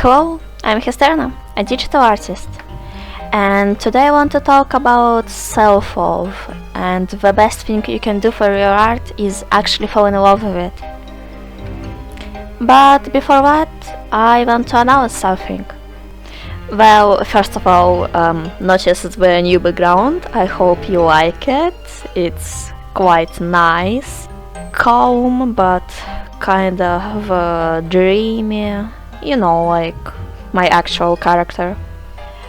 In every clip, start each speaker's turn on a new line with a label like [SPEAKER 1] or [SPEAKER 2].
[SPEAKER 1] Hello, I'm Hesterna, a digital artist, and today I want to talk about self-love, and the best thing you can do for your art is actually fall in love with it. But before that, I want to announce something. Well, first of all, notice the new background. I hope you like it. It's quite nice, calm, but kind of dreamy, like my actual character.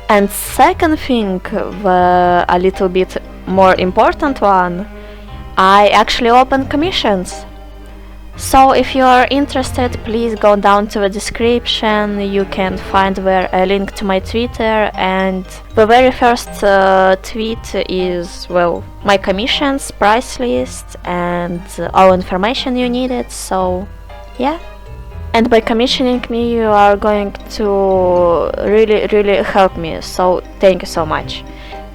[SPEAKER 1] And second thing, a little bit more important one, I actually open commissions. So if you are interested, please go down to the description. You can find there a link to my Twitter, and the very first tweet is, my commissions, price list, and all information you needed. So yeah. And by commissioning me, you are going to really help me, so thank you so much.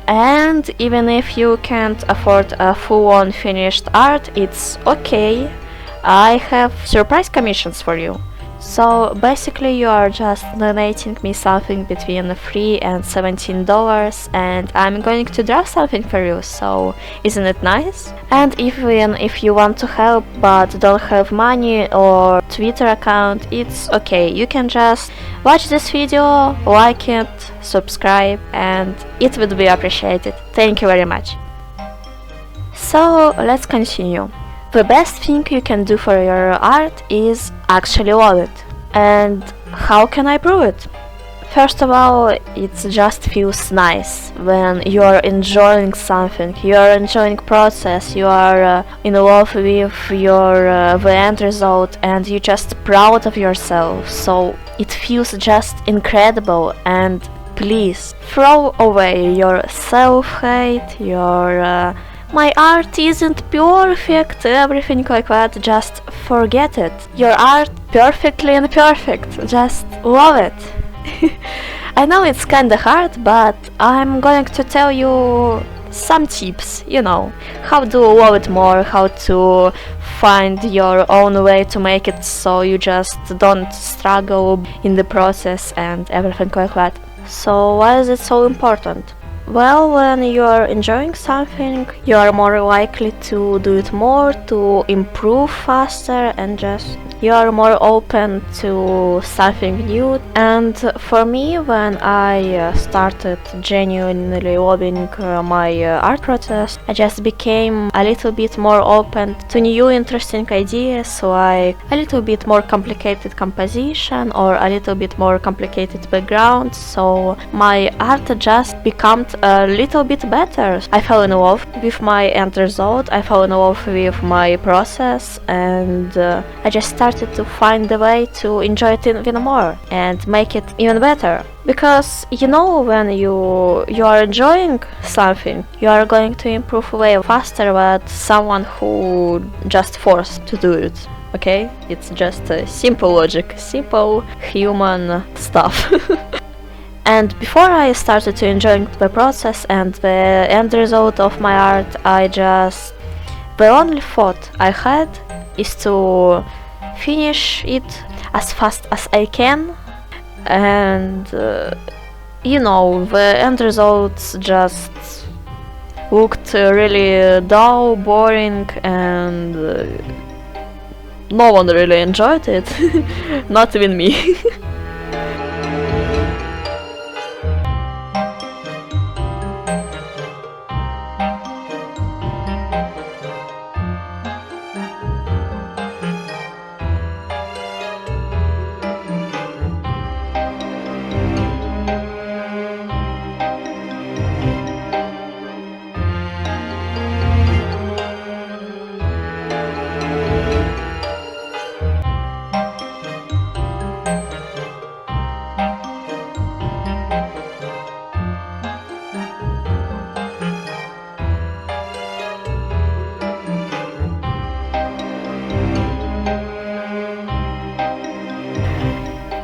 [SPEAKER 1] And even if you can't afford a full-on finished art, it's okay. I have surprise commissions for you. So basically you are just donating me something between $3 and $17, and I'm going to draw something for you, so isn't it nice? And even if you want to help but don't have money or Twitter account, it's okay. You can just watch this video, like it, subscribe, and it would be appreciated. Thank you very much. So let's continue. The best thing you can do for your art is actually love it. And how can I prove it? First of all, it just feels nice when you are enjoying something, you are enjoying process, you are in love with the end result, and you're just proud of yourself. So it feels just incredible. And please throw away your self-hate, your my art isn't perfect, everything like that. Just forget it. Your art perfectly imperfect. Just love it. I know it's kinda hard, but I'm going to tell you some tips, how to love it more, how to find your own way to make it so you just don't struggle in the process and everything like that. So why is it so important? Well, when you are enjoying something, you are more likely to do it more, to improve faster, and just you are more open to something new. And for me, when I started genuinely loving my art process, I just became a little bit more open to new interesting ideas, like a little bit more complicated composition or a little bit more complicated background. So my art just became a little bit better. I fell in love with my end result, I fell in love with my process, and I just started to find a way to enjoy it even more and make it even better. Because when you are enjoying something, you are going to improve way faster than someone who just forced to do it. Okay? It's just simple logic, simple human stuff. And before I started to enjoy the process and the end result of my art, the only thought I had is to finish it as fast as I can, and the end results just looked really dull, boring, and no one really enjoyed it, not even me.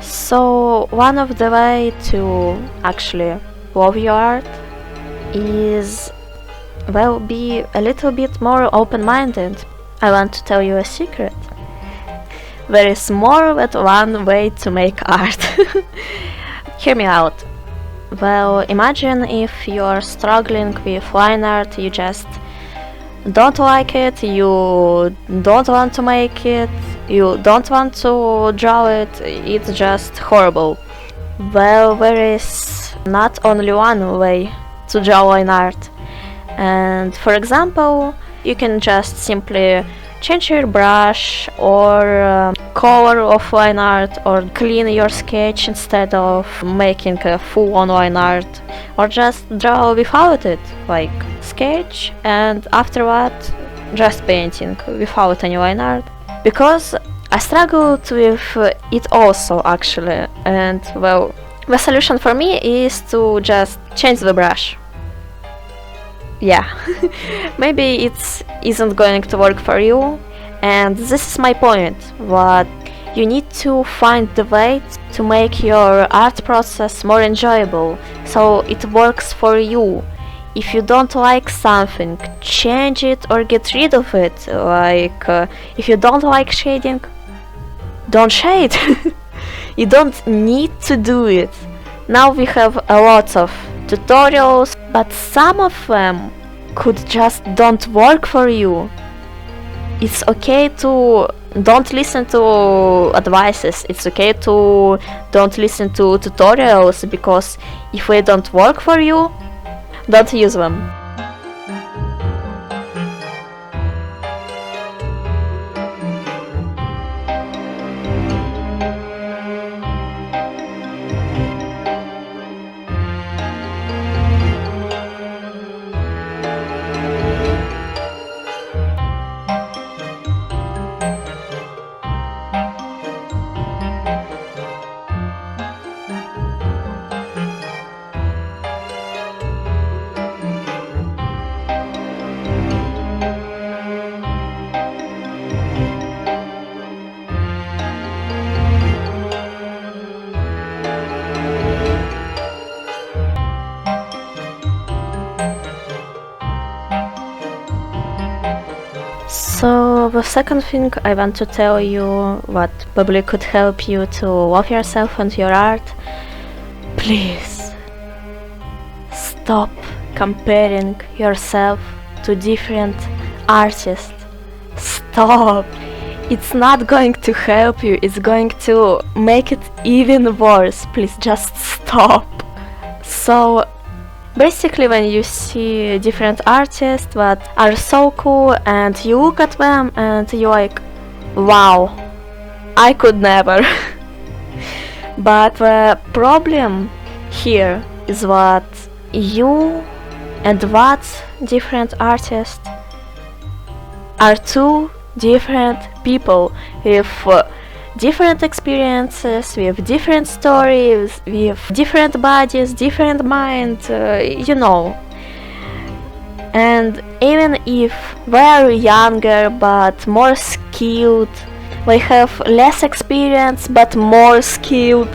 [SPEAKER 1] So one of the way to actually love your art is, be a little bit more open-minded. I want to tell you a secret. There is more than one way to make art. Hear me out. Well, imagine if you're struggling with line art, you just don't like it, you don't want to make it, you don't want to draw it, it's just horrible. Well, there is not only one way to draw line art. And for example, you can just simply change your brush or color of line art, or clean your sketch instead of making a full-on line art, or just draw without it, like sketch and afterward just painting without any line art. Because I struggled with it also actually, and well, the solution for me is to just change the brush. Yeah, maybe it isn't going to work for you, and this is my point, that you need to find the way to make your art process more enjoyable, so it works for you. If you don't like something, change it or get rid of it. Like, if you don't like shading, don't shade. You don't need to do it. Now we have a lot of tutorials, but some of them could just don't work for you. It's okay to don't listen to advices, it's okay to don't listen to tutorials, because if they don't work for you, don't use them. So the second thing I want to tell you, what probably could help you to love yourself and your art: please stop comparing yourself to different artists. Stop! It's not going to help you, it's going to make it even worse. Please just stop. So basically, when you see different artists that are so cool and you look at them and you're like, wow, I could never. But the problem here is that you and that different artist are two different people with different experiences, with different stories, with different bodies, different minds, you know. And even if they are younger but more skilled, they have less experience but more skilled,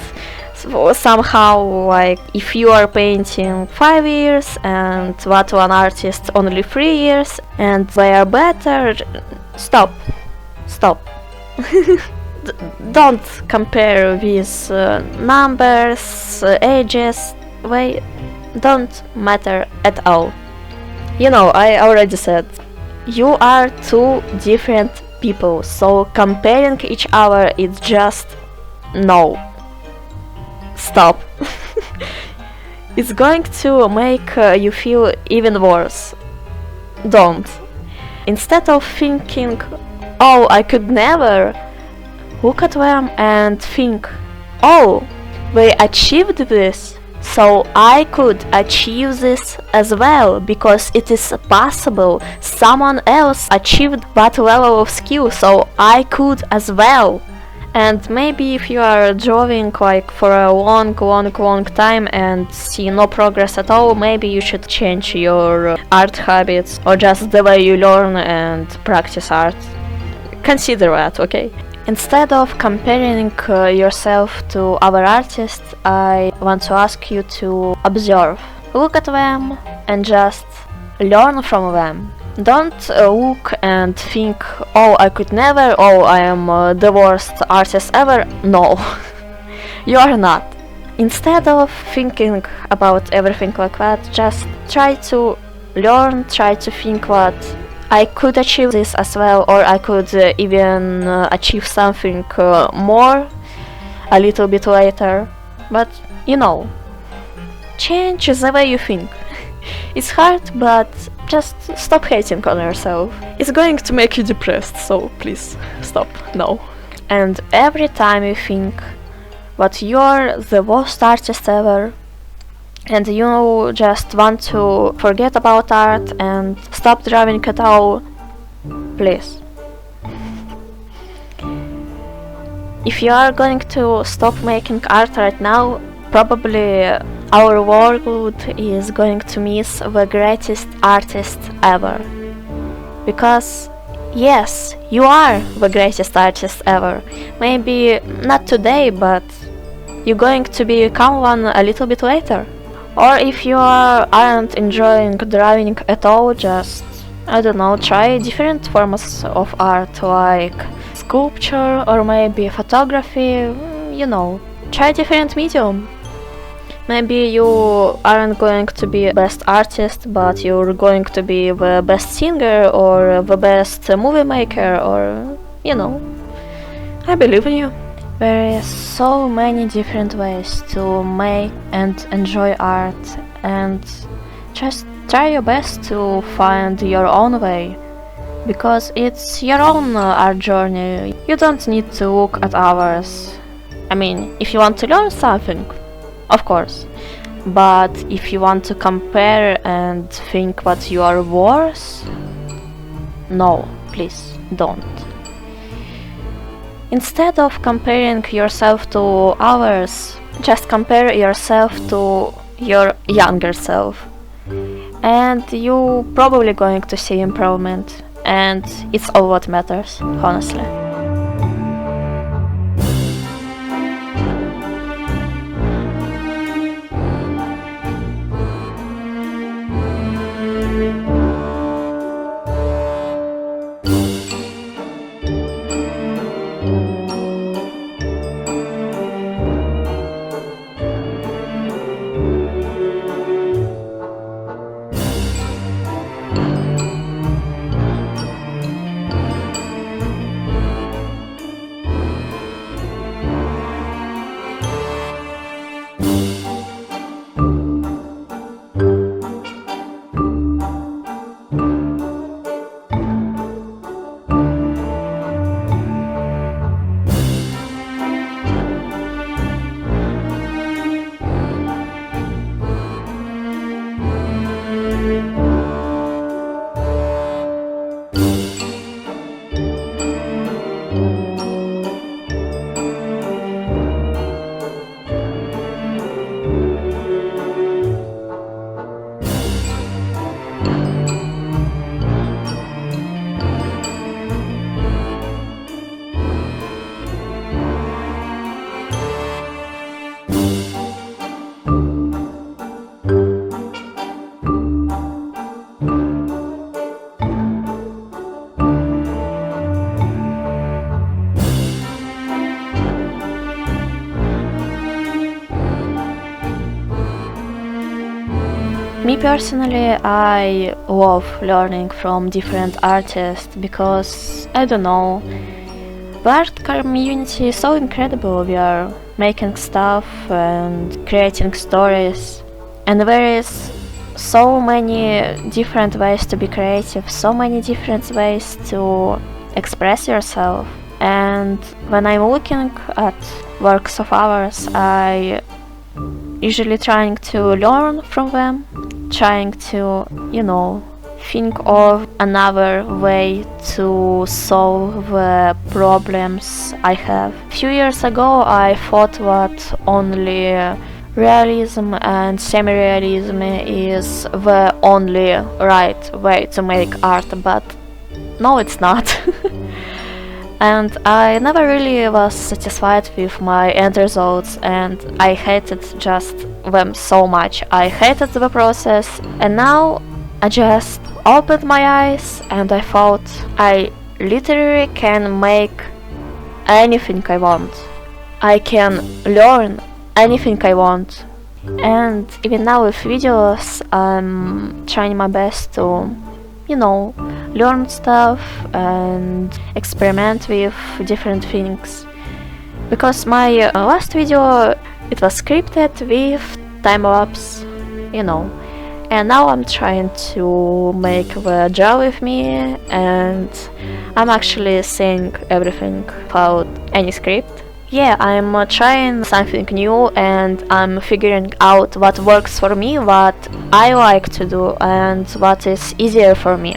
[SPEAKER 1] so somehow, like, if you are painting 5 years and that one artist only 3 years and they are better, stop. Don't compare these numbers, ages, they don't matter at all. You know, I already said, you are two different people, so comparing each other is just no. Stop. It's going to make you feel even worse. Don't. Instead of thinking, oh, I could never, look at them and think, oh, they achieved this, so I could achieve this as well, because it is possible. Someone else achieved that level of skill, so I could as well. And maybe if you are drawing like for a long time and see no progress at all, maybe you should change your art habits or just the way you learn and practice art. Consider that, okay? Instead of comparing yourself to other artists, I want to ask you to observe. Look at them and just learn from them. Don't look and think, oh, I could never, oh, I am the worst artist ever. No, you are not. Instead of thinking about everything like that, just try to learn, try to think what I could achieve this as well, or I could even achieve something more a little bit later. But you know, change the way you think. It's hard, but just stop hating on yourself. It's going to make you depressed, so please stop now. And every time you think that you're the worst artist ever, and you just want to forget about art and stop drawing at all, please. If you are going to stop making art right now, probably our world is going to miss the greatest artist ever. Because yes, you are the greatest artist ever. Maybe not today, but you're going to become one a little bit later. Or if you aren't enjoying drawing at all, just, I don't know, try different forms of art like sculpture or maybe photography, you know, try different medium. Maybe you aren't going to be the best artist, but you're going to be the best singer or the best movie maker, or, you know, I believe in you. There is so many different ways to make and enjoy art, and just try your best to find your own way, because it's your own art journey. You don't need to look at others. I mean, if you want to learn something, of course, but if you want to compare and think that you are worse, no, please don't. Instead of comparing yourself to others, just compare yourself to your younger self, and you're probably going to see improvement, and it's all what matters, honestly. Me personally, I love learning from different artists because, I don't know, the art community is so incredible. We are making stuff and creating stories, and there is so many different ways to be creative, so many different ways to express yourself. And when I'm looking at works of others, I usually trying to learn from them, trying to, you know, think of another way to solve the problems I have. A few years ago I thought that only realism and semi-realism is the only right way to make art, but no, it's not. And I never really was satisfied with my end results, and I hated just them so much. I hated the process, and now I just opened my eyes and I thought I literally can make anything I want. I can learn anything I want. And even now with videos, I'm trying my best to, learn stuff and experiment with different things. Because my last video, it was scripted with time-lapse, and now I'm trying to make the draw with me, and I'm actually seeing everything without any script. Yeah, I'm trying something new and I'm figuring out what works for me, what I like to do, and what is easier for me.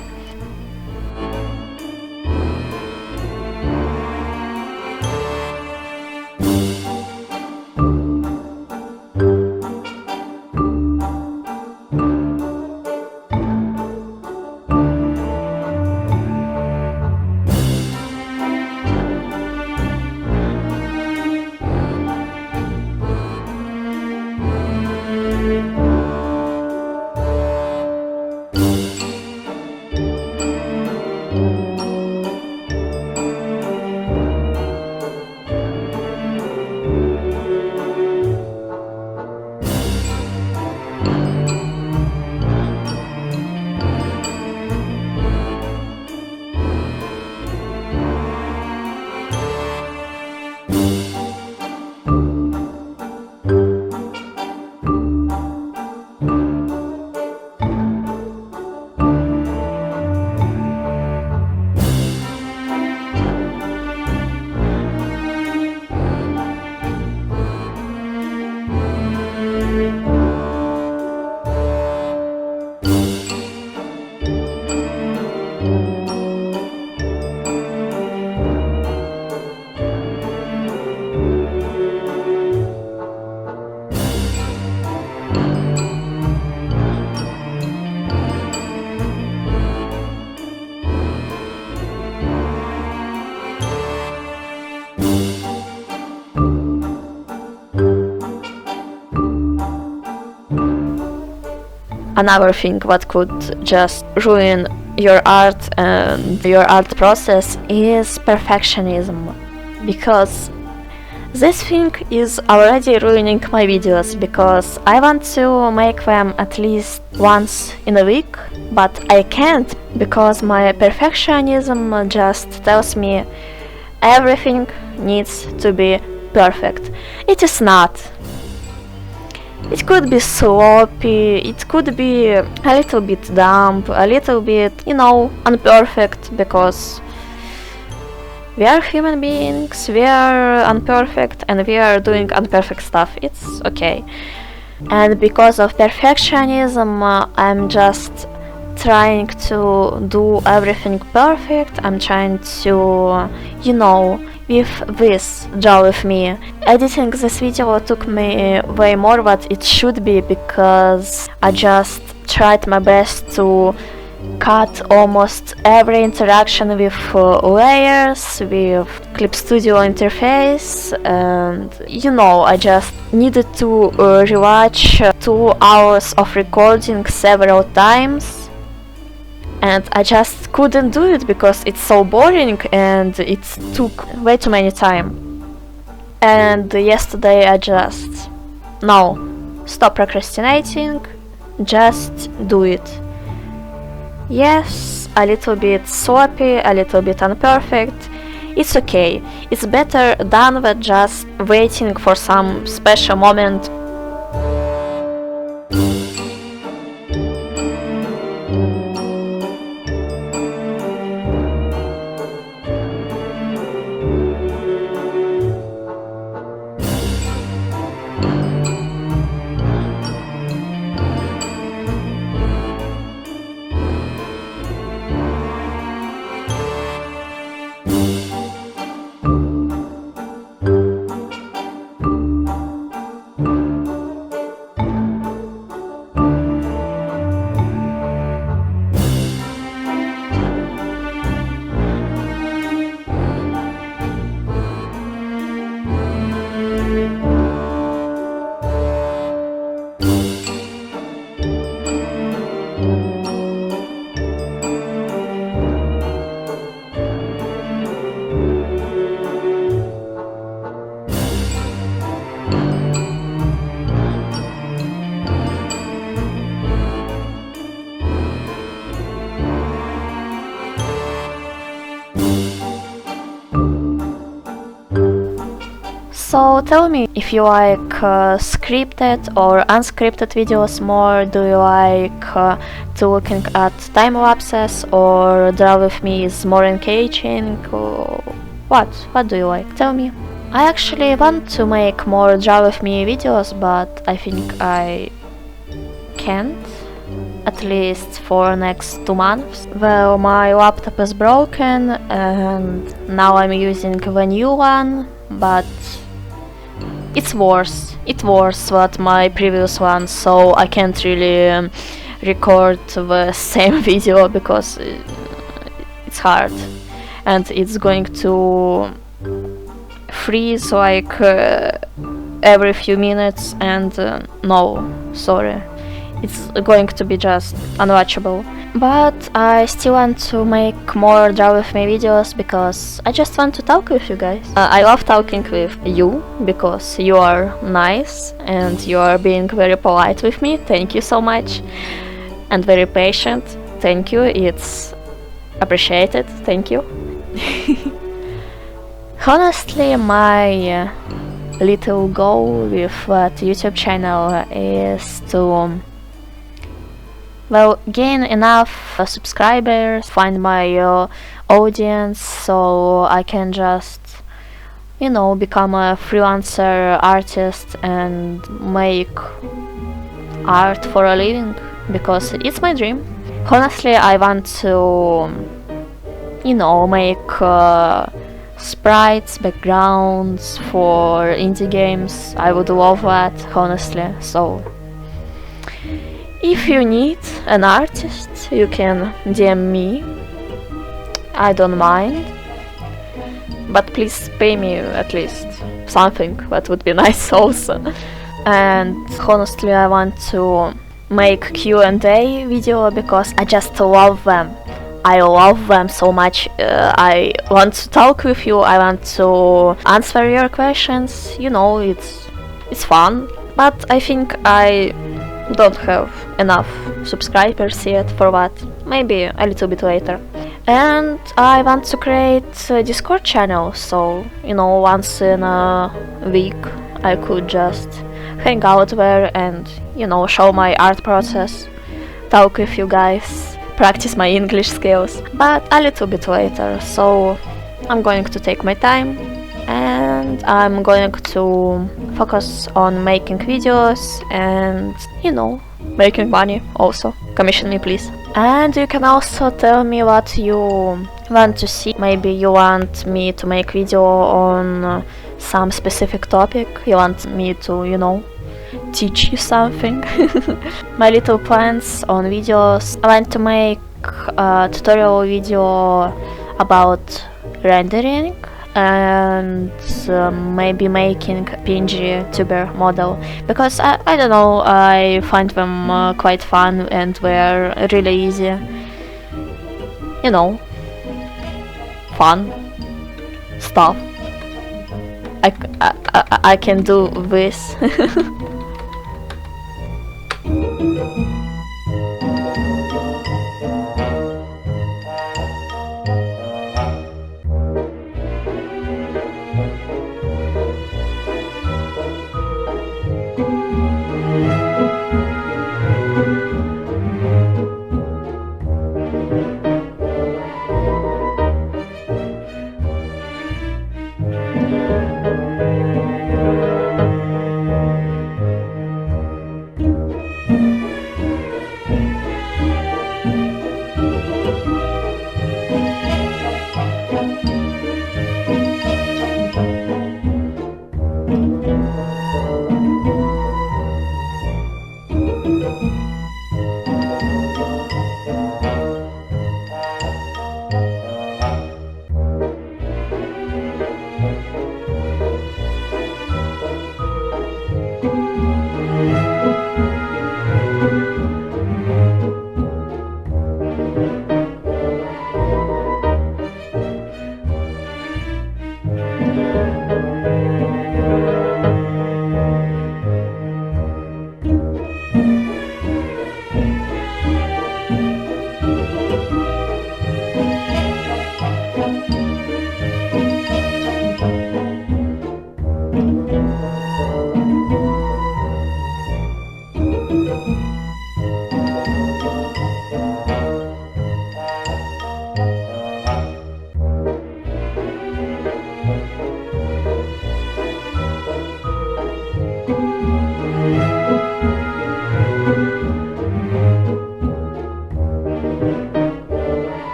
[SPEAKER 1] Another thing what could just ruin your art and your art process is perfectionism, because this thing is already ruining my videos, because I want to make them at least once in a week, but I can't because my perfectionism just tells me everything needs to be perfect. It is not. It could be sloppy, it could be a little bit dumb, a little bit, unperfect, because we are human beings, we are imperfect, and we are doing imperfect stuff. It's okay. And because of perfectionism, I'm just trying to do everything perfect. I'm trying to, with this draw with me. Editing this video took me way more what it should be, because I just tried my best to cut almost every interaction with layers, with Clip Studio interface, and I just needed to rewatch 2 hours of recording several times. And I just couldn't do it because it's so boring and it took way too many time. And yesterday I just, no, stop procrastinating, just do it. Yes, a little bit sloppy, a little bit imperfect, it's okay. It's better done than just waiting for some special moment. So tell me if you like scripted or unscripted videos more. Do you like to looking at time lapses, or Draw with Me is more engaging? Or what do you like? Tell me. I actually want to make more Draw with Me videos, but I think I can't, at least for next 2 months. Well, my laptop is broken and now I'm using the new one, but it's worse. It's worse than my previous one, so I can't really record the same video because it's hard and it's going to freeze like every few minutes, and no, sorry, it's going to be just unwatchable. But I still want to make more Draw with Me videos because I just want to talk with you guys. I love talking with you because you are nice and you are being very polite with me. Thank you so much. And very patient. Thank you. It's appreciated. Thank you. Honestly, my little goal with that YouTube channel is to, well, gain enough subscribers, find my audience, so I can just, you know, become a freelancer artist and make art for a living, because it's my dream. Honestly, I want to, you know, make sprites, backgrounds for indie games. I would love that, honestly. So if you need an artist, you can DM me. I don't mind, but please pay me at least something. That would be nice also. And honestly, I want to make Q&A video because I just love them. I love them so much. I want to talk with you. I want to answer your questions. You know, it's fun. But I think I don't have enough subscribers yet for that. Maybe a little bit later. And I want to create a Discord channel, so, you know, once in a week I could just hang out there and, you know, show my art process, talk with you guys, practice my English skills, but a little bit later. So I'm going to take my time and I'm going to focus on making videos and, you know, making money also. Commission me, please. And you can also tell me what you want to see. Maybe you want me to make video on some specific topic. You want me to, you know, teach you something. My little plans on videos. I want to make a tutorial video about rendering and maybe making PNG tuber model, because I don't know, I find them quite fun and they're really easy, you know, fun stuff. I can do this.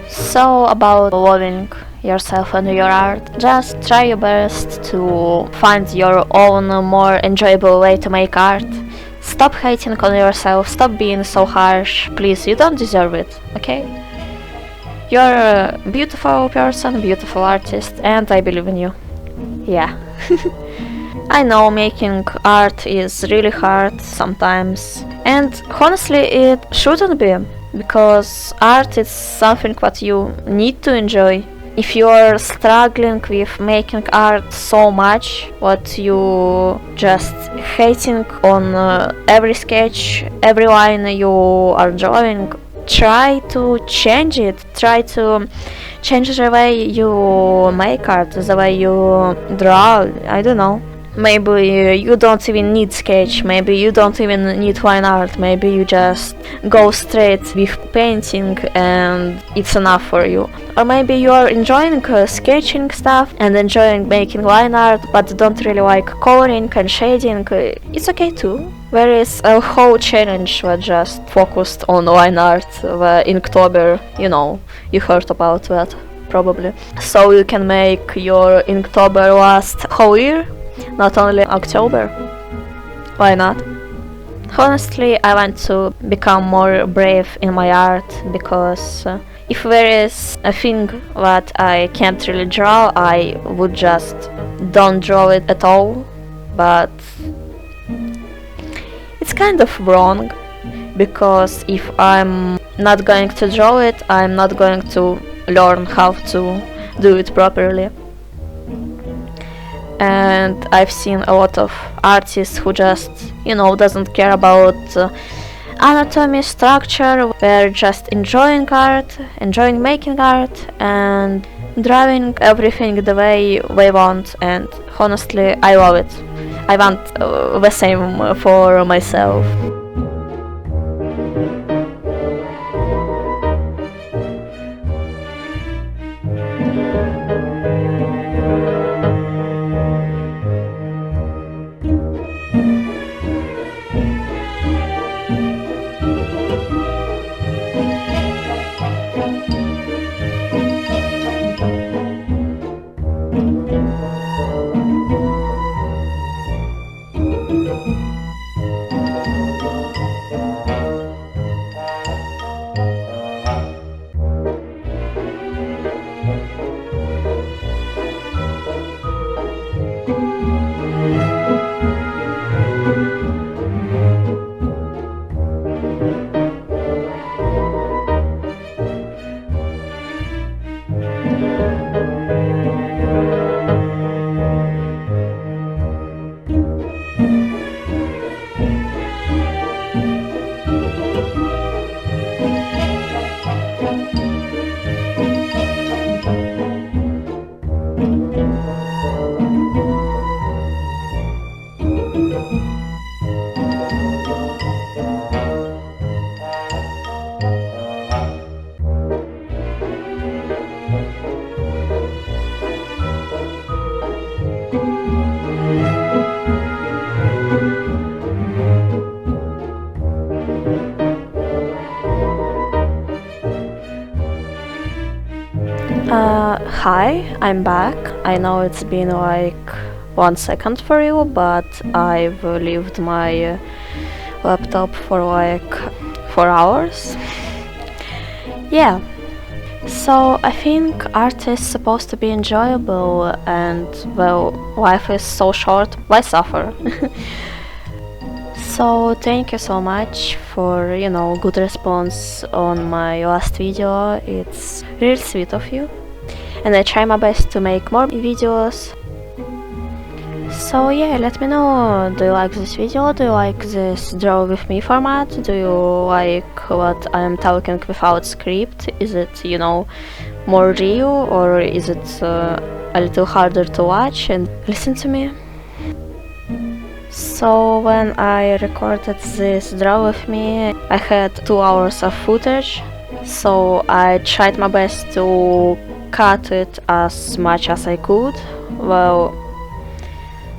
[SPEAKER 1] So about loving yourself and your art, just try your best to find your own more enjoyable way to make art. Stop hating on yourself, stop being so harsh, please, you don't deserve it, okay? You're a beautiful person, beautiful artist, and I believe in you. Yeah. I know making art is really hard sometimes, and honestly it shouldn't be, because art is something that you need to enjoy. If you're struggling with making art so much, what you just hating on every sketch, every line you are drawing, try to change it. Try to change the way you make art, the way you draw. I don't know. Maybe you don't even need sketch, maybe you don't even need line art, maybe you just go straight with painting and it's enough for you. Or maybe you are enjoying sketching stuff and enjoying making line art but don't really like coloring and shading. It's okay too. There is a whole challenge that just focused on line art, the Inktober, you heard about that probably. So you can make your Inktober last whole year, not only October. Why not? Honestly, I want to become more brave in my art, because if there is a thing that I can't really draw, I would just don't draw it at all. But it's kind of wrong, because if I'm not going to draw it, I'm not going to learn how to do it properly. And I've seen a lot of artists who just, doesn't care about anatomy, structure. They're just enjoying art, enjoying making art, and drawing everything the way they want. And honestly, I love it. I want the same for myself. Hi, I'm back. I know it's been like 1 second for you, but I've left my laptop for like 4 hours. Yeah, so I think art is supposed to be enjoyable, and well, life is so short, why suffer? So thank you so much for, good response on my last video. It's really sweet of you, and I try my best to make more videos. So yeah, let me know, do you like this video, do you like this draw with me format, do you like what I'm talking without script, is it, more real, or is it a little harder to watch and listen to me. So when I recorded this Draw With Me, I had 2 hours of footage, so I tried my best to cut it as much as I could. Well,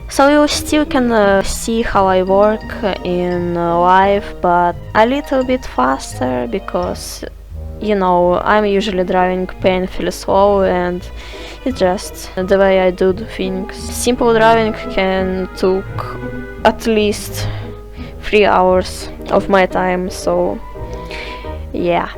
[SPEAKER 1] so you still can see how I work in live, but a little bit faster, because you know, I'm usually drawing painfully slow, and it's just the way I do things. Simple drawing can took at least 3 hours of my time, so yeah.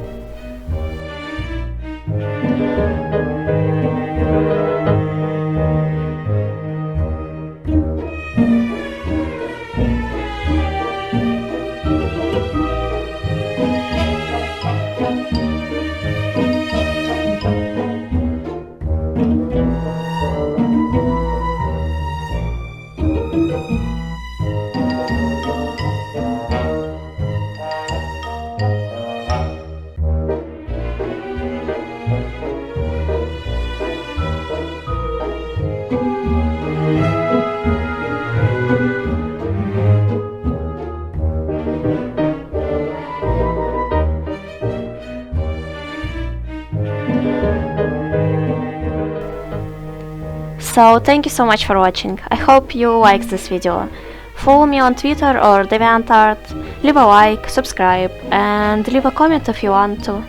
[SPEAKER 1] So thank you so much for watching. I hope you liked this video. Follow me on Twitter or DeviantArt, leave a like, subscribe, and leave a comment if you want to.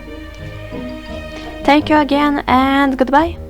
[SPEAKER 1] Thank you again, and goodbye.